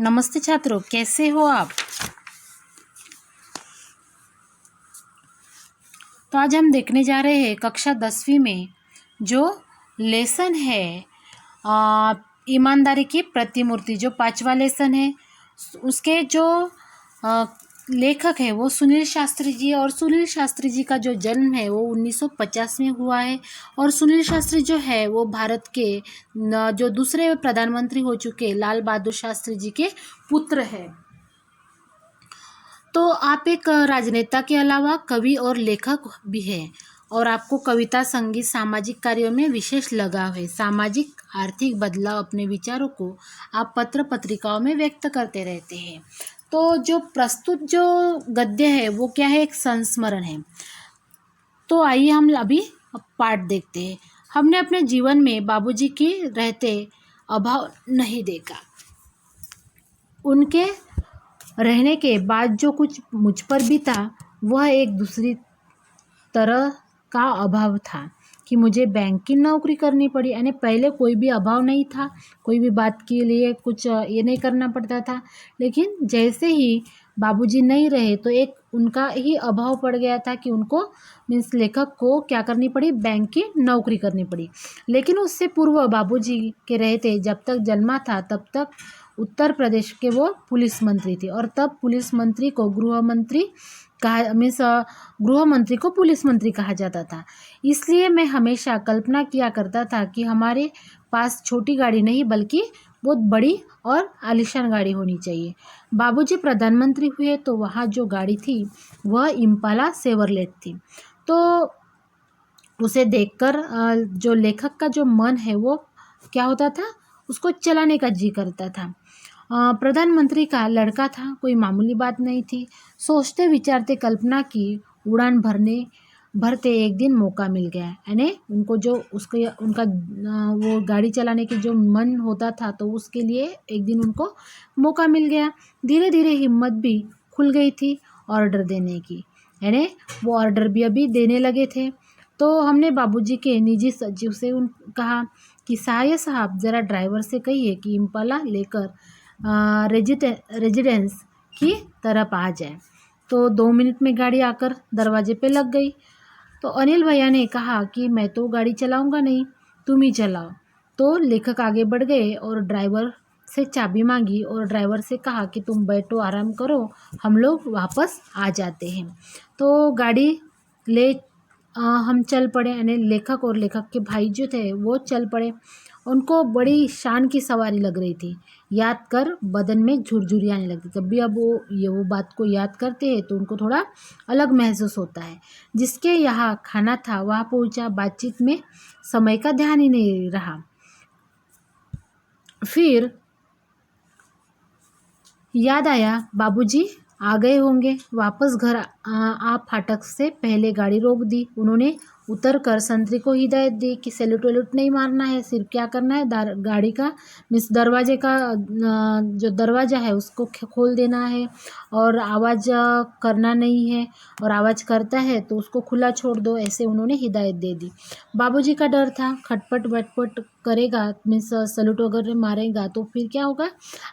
नमस्ते छात्रों, कैसे हो आप। तो आज हम देखने जा रहे हैं कक्षा 10वीं में जो लेसन है ईमानदारी की प्रतिमूर्ति, जो 5वां लेसन है। उसके जो लेखक है वो सुनील शास्त्री जी, और सुनील शास्त्री जी का जो जन्म है वो 1950 में हुआ है। और सुनील शास्त्री जो है वो भारत के जो दूसरे प्रधानमंत्री हो चुके लाल बहादुर शास्त्री जी के पुत्र है। तो आप एक राजनेता के अलावा कवि और लेखक भी हैं, और आपको कविता, संगीत, सामाजिक कार्यों में विशेष लगाव है। सामाजिक आर्थिक बदलाव, अपने विचारों को आप पत्र पत्रिकाओं में व्यक्त करते रहते हैं। तो जो प्रस्तुत जो गद्य है वो क्या है, एक संस्मरण है। तो आइए हम अभी पाठ देखते हैं। हमने अपने जीवन में बाबूजी के रहते अभाव नहीं देखा। उनके रहने के बाद जो कुछ मुझ पर भी था वह एक दूसरी तरह का अभाव था कि मुझे बैंक की नौकरी करनी पड़ी। यानी पहले कोई भी अभाव नहीं था, कोई भी बात के लिए कुछ ये नहीं करना पड़ता था। लेकिन जैसे ही बाबूजी नहीं रहे तो एक उनका ही अभाव पड़ गया था कि उनको मीन्स लेखक को क्या करनी पड़ी, बैंक की नौकरी करनी पड़ी। लेकिन उससे पूर्व बाबूजी के रहते जब तक जन्मा था तब तक उत्तर प्रदेश के वो पुलिस मंत्री थे, और तब पुलिस मंत्री को गृह मंत्री कहा, मीन्स गृह मंत्री को पुलिस मंत्री कहा जाता था। इसलिए मैं हमेशा कल्पना किया करता था कि हमारे पास छोटी गाड़ी नहीं बल्कि बहुत बड़ी और आलीशान गाड़ी होनी चाहिए। बाबूजी प्रधानमंत्री हुए तो वहाँ जो गाड़ी थी वह इम्पाला सेवरलेट थी। तो उसे देखकर जो लेखक का जो मन है वो क्या होता था, उसको चलाने का जी करता था। प्रधानमंत्री का लड़का था, कोई मामूली बात नहीं थी। सोचते विचारते कल्पना की, उड़ान भरते एक दिन मौका मिल गया। यानी उनको जो उसके उनका वो गाड़ी चलाने की जो मन होता था तो उसके लिए एक दिन उनको मौका मिल गया। धीरे धीरे हिम्मत भी खुल गई थी ऑर्डर देने की, यानी वो ऑर्डर भी अभी देने लगे थे। तो हमने बाबूजी के निजी सचिव से कहा कि साहब ज़रा ड्राइवर से कहिए कि इम्पाला लेकर रेजिडेंस की तरफ आ जाए। तो 2 मिनट में गाड़ी आकर दरवाजे पे लग गई। तो अनिल भैया ने कहा कि मैं तो गाड़ी चलाऊंगा नहीं, तुम ही चलाओ। तो लेखक आगे बढ़ गए और ड्राइवर से चाबी मांगी और ड्राइवर से कहा कि तुम बैठो, आराम करो, हम लोग वापस आ जाते हैं। तो गाड़ी ले हम चल पड़े, यानी लेखक और लेखक के भाई जो थे वो चल पड़े। उनको बड़ी शान की सवारी लग रही थी। याद कर बदन में झुरझुरी आने लगती। जब भी अब वो बात को याद करते हैं तो उनको थोड़ा अलग महसूस होता है। जिसके यहाँ खाना था वहाँ पहुँचा, बातचीत में समय का ध्यान ही नहीं रहा। फिर याद आया बाबूजी आ गए होंगे। वापस घर आ फाटक से पहले गाड़ी रोक दी। उन्होंने उतरकर संतरी को हिदायत दी कि सैल्यूट वैल्यूट नहीं मारना है, सिर्फ क्या करना है, गाड़ी का मीन्स दरवाजे का जो दरवाज़ा है उसको खोल देना है, और आवाज़ करना नहीं है, और आवाज़ करता है तो उसको खुला छोड़ दो, ऐसे उन्होंने हिदायत दे दी। बाबूजी का डर था, खटपट वटपट करेगा मीन्स सैल्यूट वगैरह मारेगा तो फिर क्या होगा,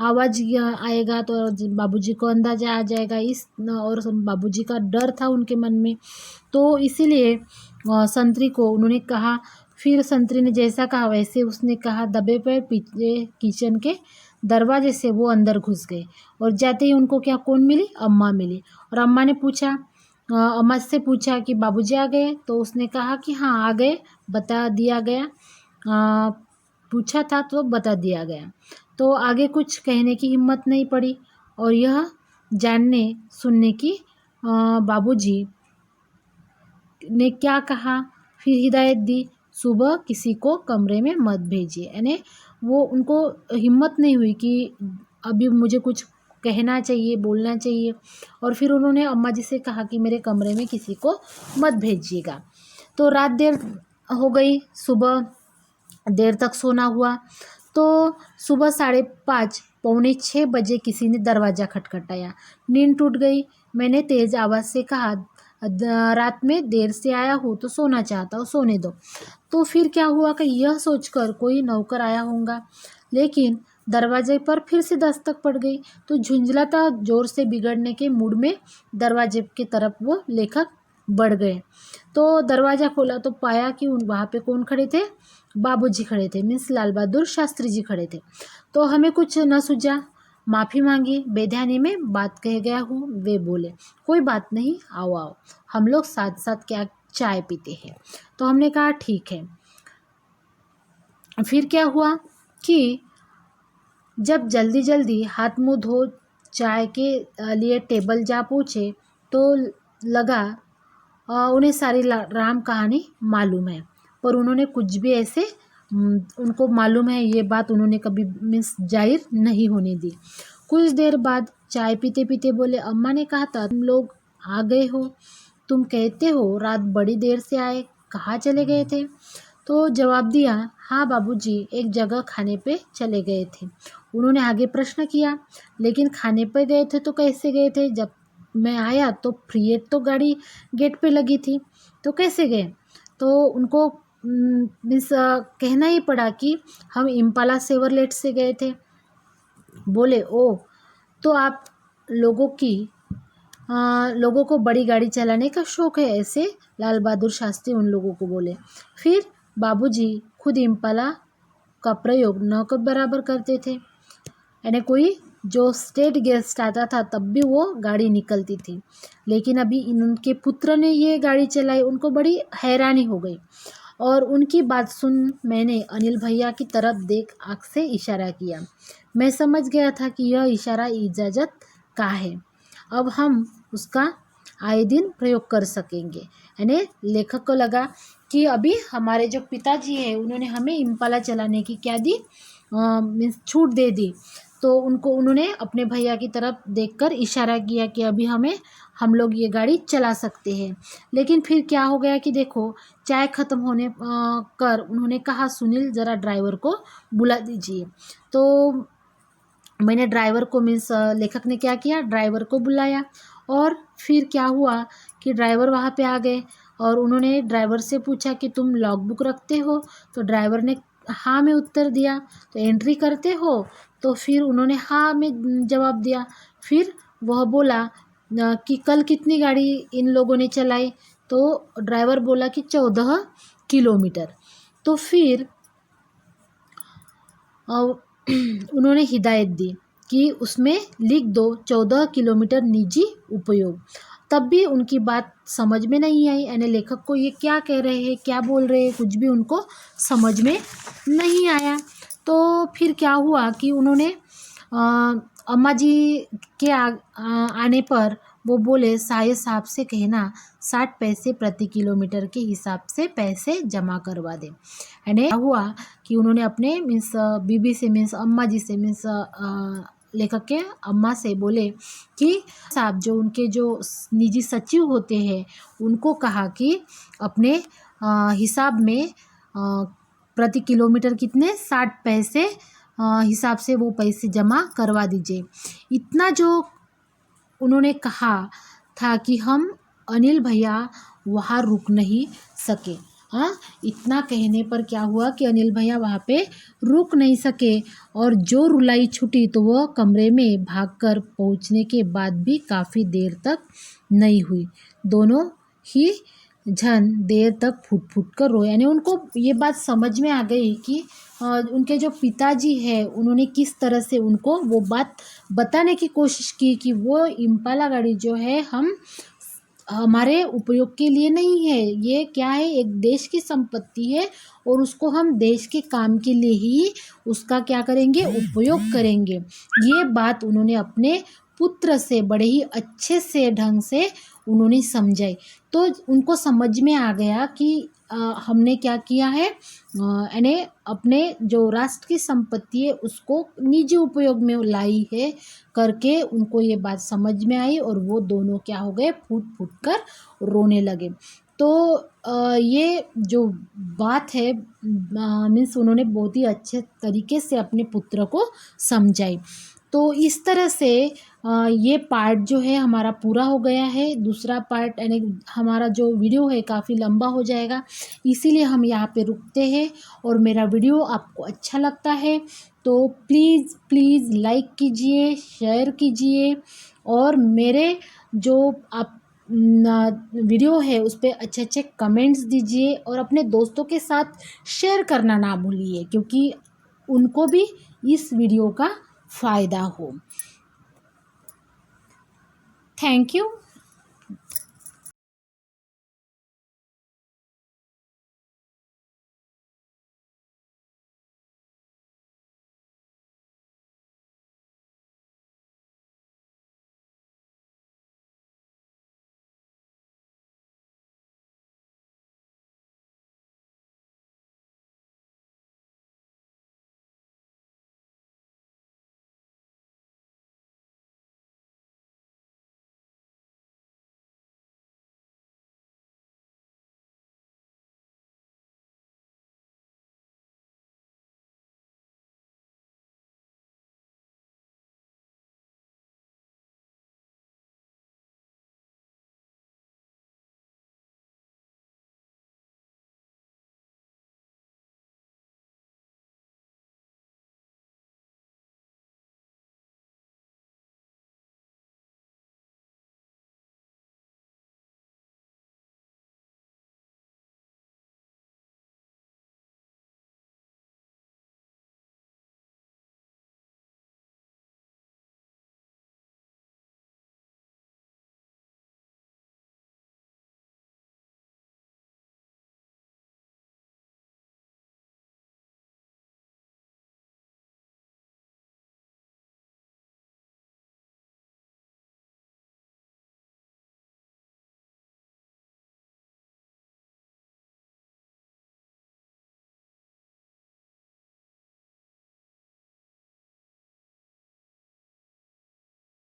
आवाज़ आएगा तो बाबूजी को अंदाजा आ जाएगा। और बाबूजी का डर था उनके मन में, तो इसीलिए संतरी को उन्होंने कहा। फिर संतरी ने जैसा कहा वैसे उसने कहा। दबे पर पीछे किचन के दरवाजे से वो अंदर घुस गए, और जाते ही उनको क्या कौन मिली, अम्मा मिली। और अम्मा ने पूछा, अम्मा से पूछा कि बाबूजी आ गए, तो उसने कहा कि हाँ आ गए, बता दिया गया, पूछा था तो बता दिया गया। तो आगे कुछ कहने की हिम्मत नहीं पड़ी, और यह जानने सुनने की बाबूजी ने क्या कहा, फिर हिदायत दी, सुबह किसी को कमरे में मत भेजिए। यानी वो उनको हिम्मत नहीं हुई कि अभी मुझे कुछ कहना चाहिए, बोलना चाहिए, और फिर उन्होंने अम्मा जी से कहा कि मेरे कमरे में किसी को मत भेजिएगा। तो रात देर हो गई, सुबह देर तक सोना हुआ। तो सुबह 5:30 पौने 6 बजे किसी ने दरवाज़ा खटखटाया। नींद टूट गई। मैंने तेज़ आवाज़ से कहा, रात में देर से आया हूँ तो सोना चाहता हूँ, सोने दो। तो फिर क्या हुआ कि यह सोचकर कोई नौकर आया होगा, लेकिन दरवाजे पर फिर से दस्तक पड़ गई। तो झुंझलाता जोर से बिगड़ने के मूड में दरवाजे की तरफ वो लेखक बढ़ गए। तो दरवाज़ा खोला तो पाया कि वहाँ पे कौन खड़े थे, बाबूजी खड़े थे, मीन्स लाल बहादुर शास्त्री जी खड़े थे। तो हमें कुछ न सूझा, माफ़ी मांगी, बेध्यानी में बात कह गया हूँ। वे बोले, कोई बात नहीं, आओ आओ, हम लोग साथ साथ क्या चाय पीते हैं। तो हमने कहा ठीक है। फिर क्या हुआ कि जब जल्दी जल्दी हाथ मुंह धो चाय के लिए टेबल जा पहुँचे तो लगा उन्हें सारी राम कहानी मालूम है, पर उन्होंने कुछ भी ऐसे उनको मालूम है ये बात उन्होंने कभी मिस जाहिर नहीं होने दी। कुछ देर बाद चाय पीते पीते बोले, अम्मा ने कहा था तुम लोग आ गए हो, तुम कहते हो रात बड़ी देर से आए, कहाँ चले गए थे। तो जवाब दिया, हाँ बाबूजी, एक जगह खाने पे चले गए थे। उन्होंने आगे प्रश्न किया, लेकिन खाने पे गए थे तो कैसे गए थे, जब मैं आया तो फ्रीएट तो गाड़ी गेट पे लगी थी, तो कैसे गए। तो उनको मीन्स कहना ही पड़ा कि हम इम्पाला सेवरलेट से गए थे। बोले, ओ तो आप लोगों को बड़ी गाड़ी चलाने का शौक है ऐसे, लाल बहादुर शास्त्री उन लोगों को बोले। फिर बाबूजी खुद इम्पाला का प्रयोग न के बराबर करते थे, यानी कोई जो स्टेट गेस्ट आता था तब भी वो गाड़ी निकलती थी, लेकिन अभी इनके पुत्र ने ये गाड़ी चलाई, उनको बड़ी हैरानी हो गई। और उनकी बात सुन मैंने अनिल भैया की तरफ देख आँख से इशारा किया। मैं समझ गया था कि यह इशारा इजाज़त का है, अब हम उसका आए दिन प्रयोग कर सकेंगे। यानी लेखक को लगा कि अभी हमारे जो पिताजी हैं उन्होंने हमें इम्पाला चलाने की क्या दी, मीन्स छूट दे दी। तो उन्होंने अपने भैया की तरफ देखकर इशारा किया कि अभी हम लोग ये गाड़ी चला सकते हैं। लेकिन फिर क्या हो गया कि देखो, चाय ख़त्म होने कर उन्होंने कहा, सुनील ज़रा ड्राइवर को बुला दीजिए। तो मैंने ड्राइवर को मीन्स लेखक ने क्या किया, ड्राइवर को बुलाया। और फिर क्या हुआ कि ड्राइवर वहाँ पे आ गए और उन्होंने ड्राइवर से पूछा कि तुम लॉग बुक रखते हो। तो ड्राइवर ने हाँ में उत्तर दिया। तो एंट्री करते हो, तो फिर उन्होंने हाँ में जवाब दिया। फिर वह बोला कि कल कितनी गाड़ी इन लोगों ने चलाई। तो ड्राइवर बोला कि 14 किलोमीटर। तो फिर उन्होंने हिदायत दी कि उसमें लिख दो 14 किलोमीटर निजी उपयोग। तब भी उनकी बात समझ में नहीं आई, यानी लेखक को ये क्या कह रहे हैं, क्या बोल रहे हैं, कुछ भी उनको समझ में नहीं आया। तो फिर क्या हुआ कि उन्होंने अम्मा जी के आने पर वो बोले, साये साहब से कहना 60 पैसे प्रति किलोमीटर के हिसाब से पैसे जमा करवा दे। यानी क्या हुआ कि उन्होंने अपने मीन्स बीबी से मीन्स अम्मा जी से मीन्स लेखक के अम्मा से बोले कि साहब जो उनके जो निजी सचिव होते हैं उनको कहा कि अपने हिसाब में प्रति किलोमीटर कितने 60 पैसे हिसाब से वो पैसे जमा करवा दीजिए। इतना जो उन्होंने कहा था कि हम अनिल भैया वहाँ रुक नहीं सके। हाँ, इतना कहने पर क्या हुआ कि अनिल भैया वहाँ पे रुक नहीं सके और जो रुलाई छूटी तो वह कमरे में भागकर पहुँचने के बाद भी काफ़ी देर तक नहीं हुई। दोनों ही झन देर तक फूट फूट कर रोए। यानी उनको ये बात समझ में आ गई कि उनके जो पिताजी है उन्होंने किस तरह से उनको वो बात बताने की कोशिश की कि वो इम्पाला गाड़ी जो है हमारे उपयोग के लिए नहीं है, ये क्या है, एक देश की संपत्ति है और उसको हम देश के काम के लिए ही उसका क्या करेंगे, उपयोग करेंगे। ये बात उन्होंने अपने पुत्र से बड़े ही अच्छे से ढंग से उन्होंने समझाई। तो उनको समझ में आ गया कि हमने क्या किया है, यानी अपने जो राष्ट्र की संपत्ति है उसको निजी उपयोग में लाई है करके उनको ये बात समझ में आई और वो दोनों क्या हो गए, फूट फूट कर रोने लगे। तो ये जो बात है मीन्स उन्होंने बहुत ही अच्छे तरीके से अपने पुत्र को समझाई। तो इस तरह से ये पार्ट जो है हमारा पूरा हो गया है। दूसरा पार्ट यानी हमारा जो वीडियो है काफ़ी लंबा हो जाएगा, इसीलिए हम यहाँ पे रुकते हैं। और मेरा वीडियो आपको अच्छा लगता है तो प्लीज़ प्लीज़ लाइक कीजिए, शेयर कीजिए और मेरे जो आप वीडियो है उस पर अच्छे अच्छे कमेंट्स दीजिए और अपने दोस्तों के साथ शेयर करना ना भूलिए, क्योंकि उनको भी इस वीडियो का फ़ायदा हो। Thank you.